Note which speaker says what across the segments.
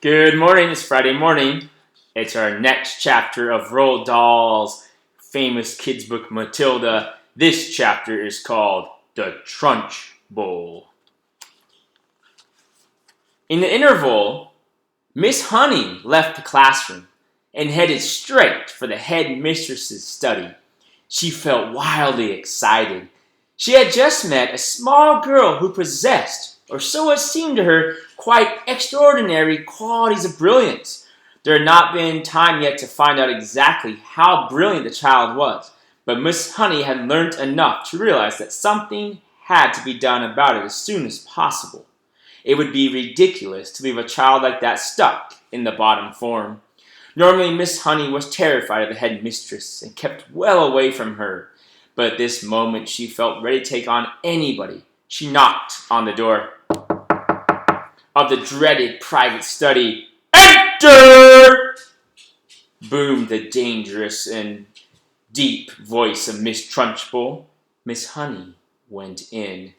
Speaker 1: Good morning, it's Friday morning. It's our next chapter of Roald Dahl's famous kids book Matilda. This chapter is called The Trunchbull. In the interval, Miss Honey left the classroom and headed straight for the headmistress's study. She felt wildly excited. She had just met a small girl who possessed, or so it seemed to her, quite extraordinary qualities of brilliance. There had not been time yet to find out exactly how brilliant the child was, but Miss Honey had learnt enough to realize that something had to be done about it as soon as possible. It would be ridiculous to leave a child like that stuck in the bottom form. Normally, Miss Honey was terrified of the headmistress and kept well away from her, but at this moment she felt ready to take on anybody. She knocked on the door of the dreaded private study. "Enter!" boomed the dangerous and deep voice of Miss Trunchbull. Miss Honey went in.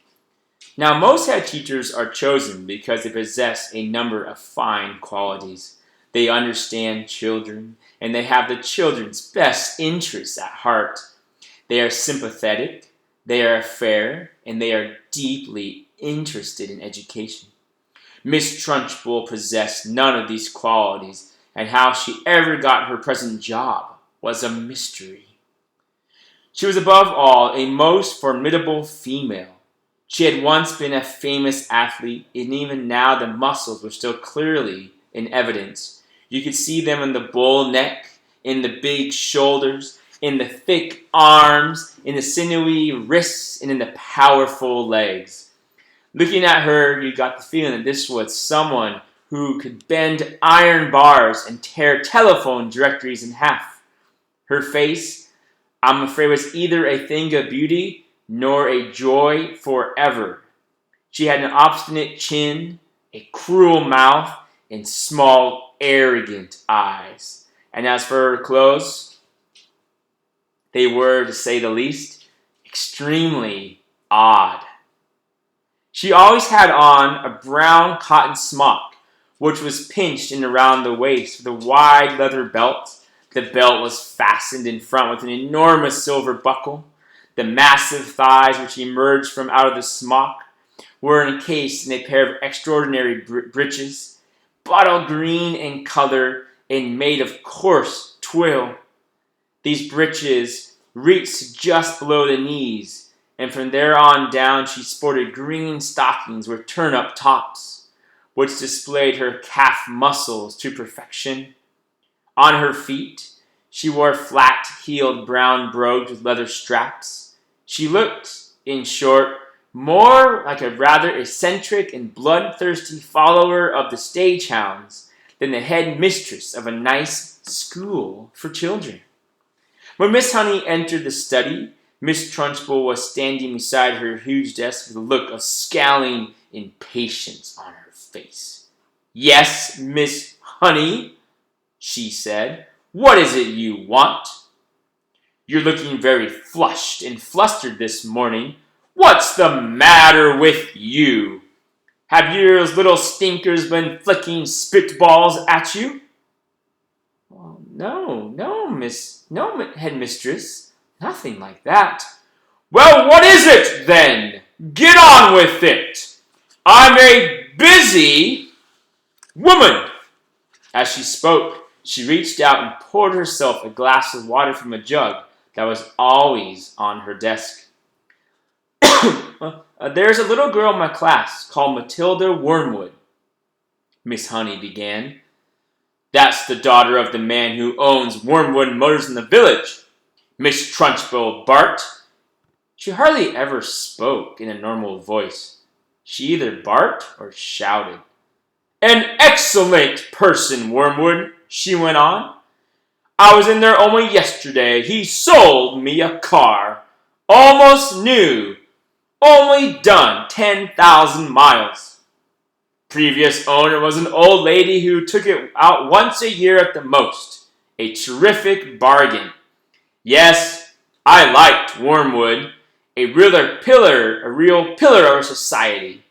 Speaker 1: Now, most head teachers are chosen because they possess a number of fine qualities. They understand children, and they have the children's best interests at heart. They are sympathetic, they are fair, and they are deeply interested in education. Miss Trunchbull possessed none of these qualities, and how she ever got her present job was a mystery. She was above all a most formidable female. She had once been a famous athlete, and even now the muscles were still clearly in evidence. You could see them in the bull neck, in the big shoulders, in the thick arms, in the sinewy wrists, and in the powerful legs. Looking at her, you got the feeling that this was someone who could bend iron bars and tear telephone directories in half. Her face, I'm afraid, was either a thing of beauty nor a joy forever. She had an obstinate chin, a cruel mouth, and small, arrogant eyes. And as for her clothes, they were, to say the least, extremely odd. She always had on a brown cotton smock, which was pinched in around the waist with a wide leather belt. The belt was fastened in front with an enormous silver buckle. The massive thighs which emerged from out of the smock were encased in a pair of extraordinary breeches, bottle green in color and made of coarse twill. These breeches reached just below the knees, and from there on down she sported green stockings with turn-up tops, which displayed her calf muscles to perfection. On her feet, she wore flat-heeled brown brogues with leather straps. She looked, in short, more like a rather eccentric and bloodthirsty follower of the stagehounds than the head mistress of a nice school for children. When Miss Honey entered the study, Miss Trunchbull was standing beside her huge desk with a look of scowling impatience on her face. "Yes, Miss Honey," she said. "What is it you want? You're looking very flushed and flustered this morning. What's the matter with you? Have your little stinkers been flicking spitballs at you?" "Well, no, headmistress. Nothing like that." "Well, what is it, then? Get on with it. I'm a busy woman." As she spoke, she reached out and poured herself a glass of water from a jug that was always on her desk. "There's a little girl in my class called Matilda Wormwood," Miss Honey began. "That's the daughter of the man who owns Wormwood Motors in the village," Miss Trunchbull barked. She hardly ever spoke in a normal voice. She either barked or shouted. "An excellent person, Wormwood," she went on. "I was in there only yesterday. He sold me a car. Almost new. Only done 10,000 miles. Previous owner was an old lady who took it out once a year at the most. A terrific bargain. Yes, I liked Wormwood. A real pillar of society.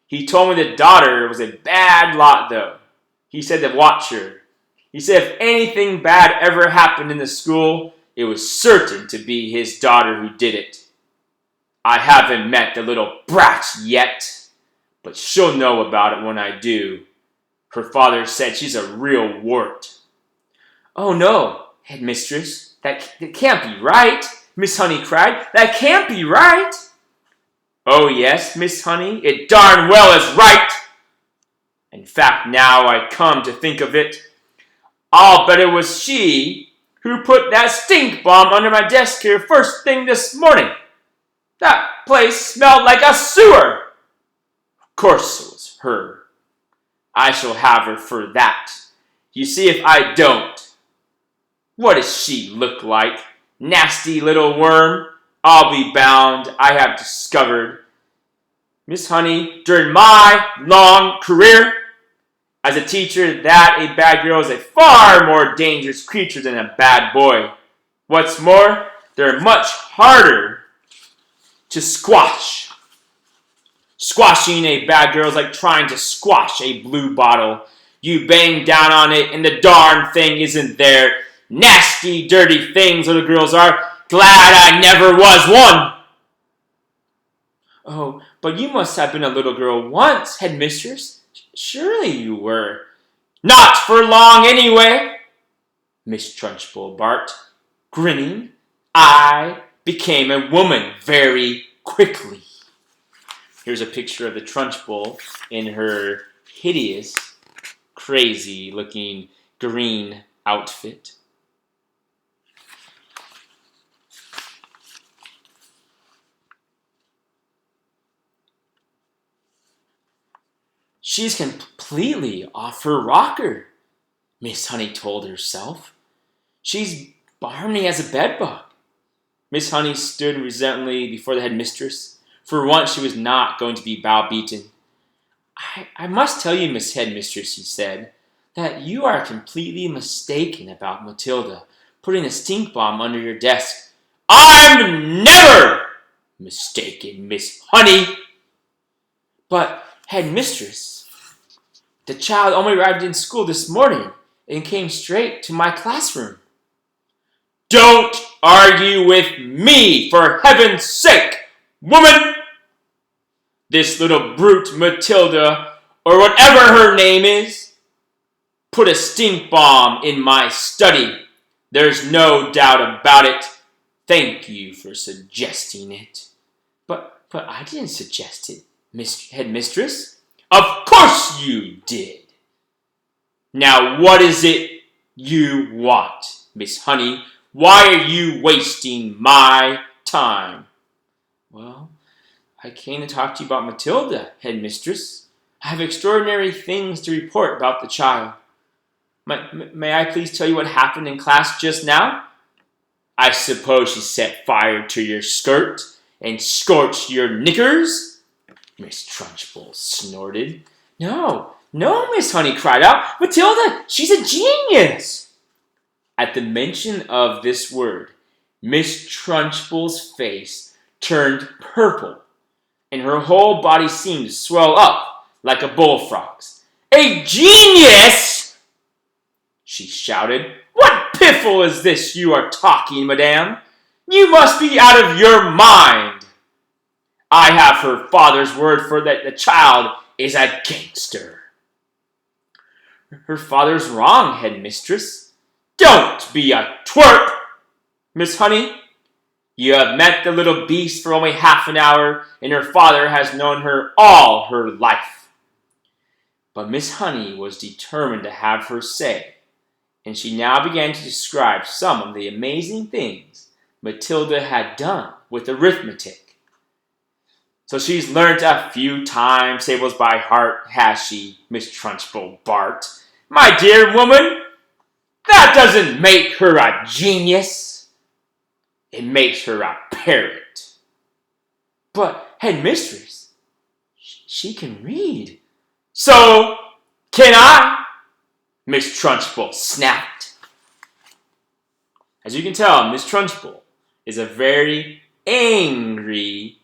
Speaker 1: He told me the daughter was a bad lot, though. He said to watch her. He said if anything bad ever happened in the school, it was certain to be his daughter who did it. I haven't met the little brat yet, but she'll know about it when I do. Her father said she's a real wart. Oh no, headmistress, that can't be right, Miss Honey cried. That can't be right. Oh yes, Miss Honey, it darn well is right. In fact, now I come to think of it, I'll bet it was she who put that stink bomb under my desk here first thing this morning. That place smelled like a sewer. Of course it was her. I shall have her for that. You see if I don't. What does she look like? Nasty little worm. I'll be bound I have discovered. Miss Honey, during my long career as a teacher, that a bad girl is a far more dangerous creature than a bad boy. What's more, they're much harder to squash. Squashing a bad girl is like trying to squash a blue bottle. You bang down on it and the darn thing isn't there. Nasty, dirty things little girls are. Glad I never was one. Oh, but you must have been a little girl once, headmistress. Surely you were. Not for long anyway, Miss Trunchbull barked, grinning. I became a woman very quickly. Here's a picture of the Trunchbull in her hideous, crazy-looking green outfit. She's completely off her rocker, Miss Honey told herself. She's barmy as a bedbug. Miss Honey stood resentfully before the headmistress. For once, she was not going to be browbeaten. I must tell you, Miss Headmistress, she said, that you are completely mistaken about Matilda putting a stink bomb under your desk. I'm never mistaken, Miss Honey. But, Headmistress, the child only arrived in school this morning and came straight to my classroom. Don't argue with me, for heaven's sake, woman! This little brute Matilda, or whatever her name is, put a stink bomb in my study. There's no doubt about it. Thank you for suggesting it. But I didn't suggest it, Miss Headmistress. Of course you did. Now what is it you want, Miss Honey? Why are you wasting my time? Well, I came to talk to you about Matilda, Headmistress. I have extraordinary things to report about the child. May I please tell you what happened in class just now? I suppose she set fire to your skirt and scorched your knickers? Miss Trunchbull snorted. No, Miss Honey cried out. Matilda, she's a genius. At the mention of this word, Miss Trunchbull's face turned purple, and her whole body seemed to swell up like a bullfrog's. A genius! She shouted. What piffle is this you are talking, madame? You must be out of your mind. I have her father's word for that the child is a gangster. Her father's wrong, Headmistress. Don't be a twerp, Miss Honey. You have met the little beast for only half an hour, and her father has known her all her life. But Miss Honey was determined to have her say, and she now began to describe some of the amazing things Matilda had done with arithmetic. So she's learnt a few timetables by heart, has she? Miss Trunchbull barked. My dear woman, that doesn't make her a genius. It makes her a parrot. But, Headmistress, she can read. So can I, Miss Trunchbull snapped. As you can tell, Miss Trunchbull is a very angry,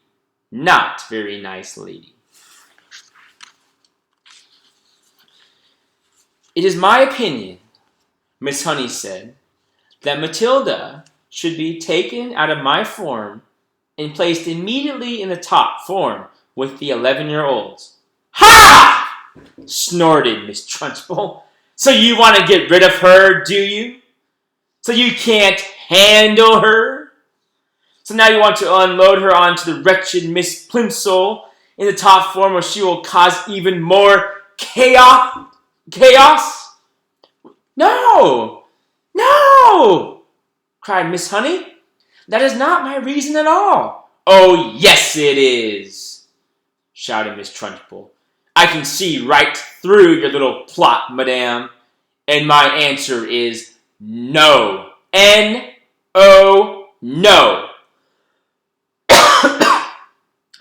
Speaker 1: not very nice lady. "It is my opinion," Miss Honey said, "that Matilda should be taken out of my form and placed immediately in the top form with the 11-year-olds. "Ha!" snorted Miss Trunchbull. "So you want to get rid of her, do you? So you can't handle her? So now you want to unload her onto the wretched Miss Plimsoll in the top form where she will cause even more chaos? No! No!" cried Miss Honey. "That is not my reason at all." "Oh, yes, it is," shouted Miss Trunchbull. "I can see right through your little plot, madame. And my answer is no. N-O, no.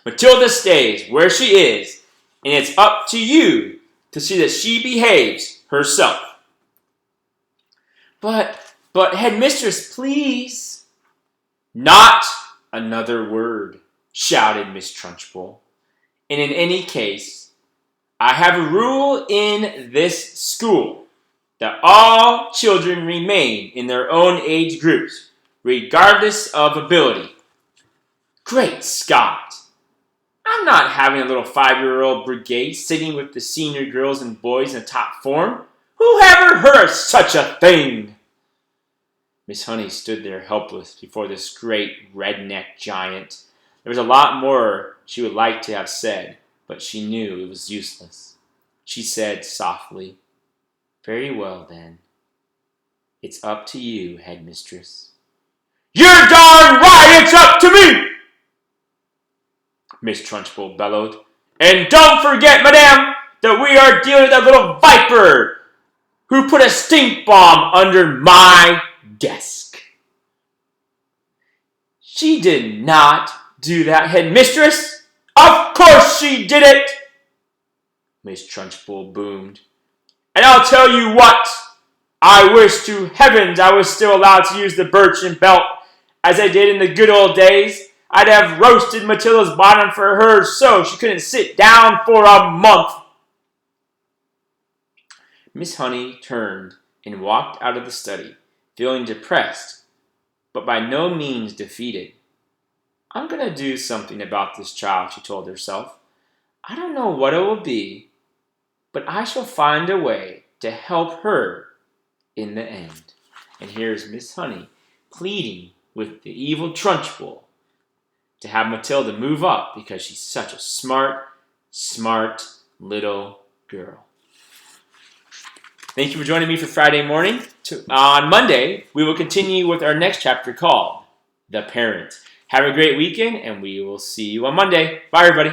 Speaker 1: Matilda stays where she is, and it's up to you to see that she behaves herself." But headmistress, please." "Not another word," shouted Miss Trunchbull. "And in any case, I have a rule in this school that all children remain in their own age groups, regardless of ability." "Great Scott! I'm not having a little 5-year-old brigade sitting with the senior girls and boys in the top form. Who ever heard of such a thing?" Miss Honey stood there helpless before this great redneck giant. There was a lot more she would like to have said, but she knew it was useless. She said softly, "Very well, then. It's up to you, headmistress." "You're darn right it's up to me!" Miss Trunchbull bellowed. "And don't forget, madame, that we are dealing with that little viper who put a stink bomb under my desk." "She did not do that, headmistress." "Of course she did it!" Miss Trunchbull boomed. "And I'll tell you what, I wish to heavens I was still allowed to use the birchen belt as I did in the good old days. I'd have roasted Matilda's bottom for her so she couldn't sit down for a month." Miss Honey turned and walked out of the study, feeling depressed, but by no means defeated. "I'm going to do something about this child," she told herself. "I don't know what it will be, but I shall find a way to help her in the end." And here's Miss Honey pleading with the evil Trunchbull to have Matilda move up because she's such a smart little girl. Thank you for joining me for Friday morning. On Monday, we will continue with our next chapter called The Parent. Have a great weekend, and we will see you on Monday. Bye, everybody.